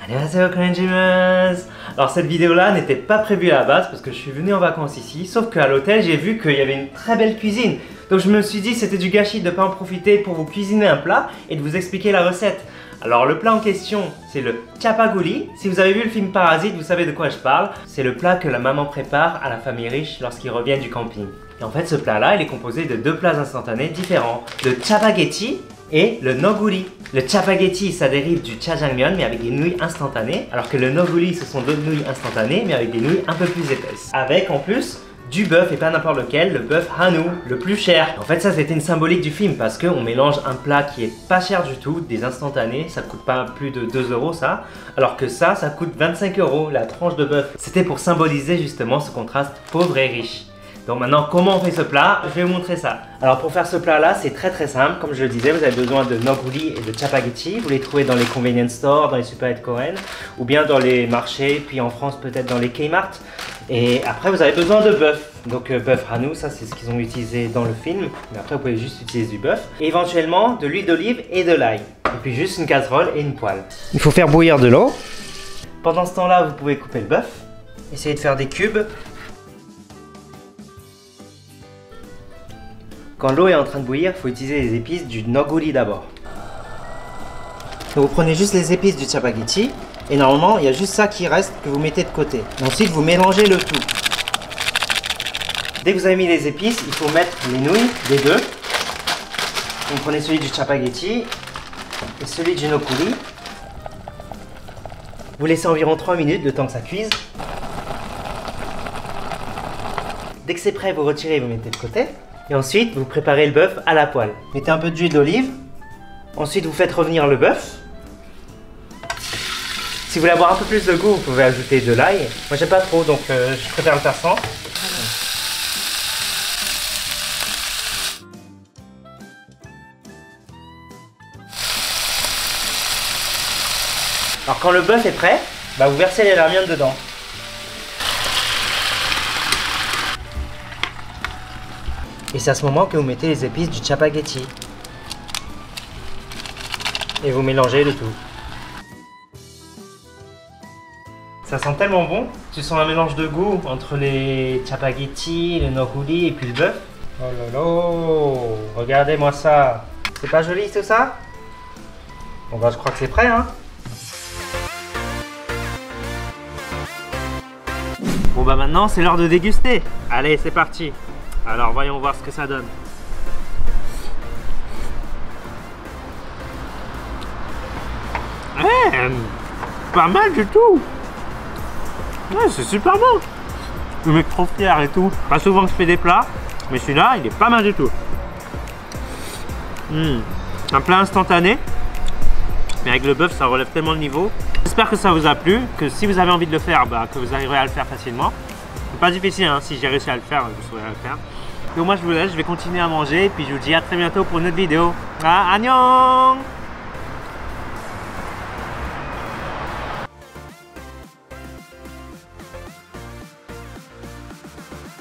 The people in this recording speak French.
Annyeonghaseyo Koreanjimers. Alors cette vidéo là n'était pas prévue à la base parce que je suis venu en vacances ici, sauf qu'à l'hôtel j'ai vu qu'il y avait une très belle cuisine. Donc je me suis dit c'était du gâchis de ne pas en profiter pour vous cuisiner un plat et de vous expliquer la recette. Alors le plat en question c'est le chapaguli. Si vous avez vu le film Parasite, vous savez de quoi je parle. C'est le plat que la maman prépare à la famille riche lorsqu'ils reviennent du camping. Et en fait ce plat là il est composé de deux plats instantanés différents. Le chapagetti et le noguri. Le chapagetti ça dérive du jjajangmyeon mais avec des nouilles instantanées, alors que le noguri ce sont d'autres nouilles instantanées mais avec des nouilles un peu plus épaisses. Avec en plus du bœuf et pas n'importe lequel, le bœuf Hanwoo, le plus cher. En fait ça c'était une symbolique du film parce qu'on mélange un plat qui est pas cher du tout, des instantanés, ça coûte pas plus de 2 € ça, alors que ça coûte 25 € la tranche de bœuf. C'était pour symboliser justement ce contraste pauvre et riche. Donc maintenant, comment on fait ce plat? Je vais vous montrer ça. Alors pour faire ce plat là, c'est très simple. Comme je le disais, vous avez besoin de noguri et de chapagetti. Vous les trouvez dans les convenience stores, dans les supermarchés coréens, ou bien dans les marchés, puis en France peut-être dans les Kmart. Et après vous avez besoin de bœuf. Donc bœuf Hanwoo, ça c'est ce qu'ils ont utilisé dans le film. Mais après vous pouvez juste utiliser du bœuf. Et éventuellement de l'huile d'olive et de l'ail. Et puis juste une casserole et une poêle. Il faut faire bouillir de l'eau. Pendant ce temps là, vous pouvez couper le bœuf. Essayez de faire des cubes. Quand l'eau est en train de bouillir, il faut utiliser les épices du noguri d'abord. Donc vous prenez juste les épices du chapagetti et normalement il y a juste ça qui reste que vous mettez de côté. Ensuite vous mélangez le tout. Dès que vous avez mis les épices, il faut mettre les nouilles des deux. Vous prenez celui du chapagetti et celui du noguri. Vous laissez environ 3 minutes le temps que ça cuise. Dès que c'est prêt, vous retirez et vous mettez de côté. Et ensuite, vous préparez le bœuf à la poêle. Mettez un peu d'huile d'olive. Ensuite, vous faites revenir le bœuf. Si vous voulez avoir un peu plus de goût, vous pouvez ajouter de l'ail. Moi, j'aime pas trop, donc je préfère le faire sans. Alors, quand le bœuf est prêt, vous versez les ramyeon dedans. Et c'est à ce moment que vous mettez les épices du chapagetti. Et vous mélangez le tout. Ça sent tellement bon. Tu sens un mélange de goût entre les chapagetti, le noguri et puis le bœuf. Oh là là, regardez-moi ça. C'est pas joli tout ça? Bon je crois que c'est prêt hein. Bon maintenant c'est l'heure de déguster. Allez c'est parti. Alors voyons voir ce que ça donne. Pas mal du tout. Ouais, c'est super bon. Je me mets trop fier et tout. Pas souvent que je fais des plats, mais celui-là, il est pas mal du tout. Un plat instantané, mais avec le bœuf, ça relève tellement le niveau. J'espère que ça vous a plu, que si vous avez envie de le faire, que vous arriverez à le faire facilement. C'est pas difficile, hein. Si j'ai réussi à le faire, je saurais le faire. Donc moi je vous laisse, je vais continuer à manger et puis je vous dis à très bientôt pour une autre vidéo. Annyeong!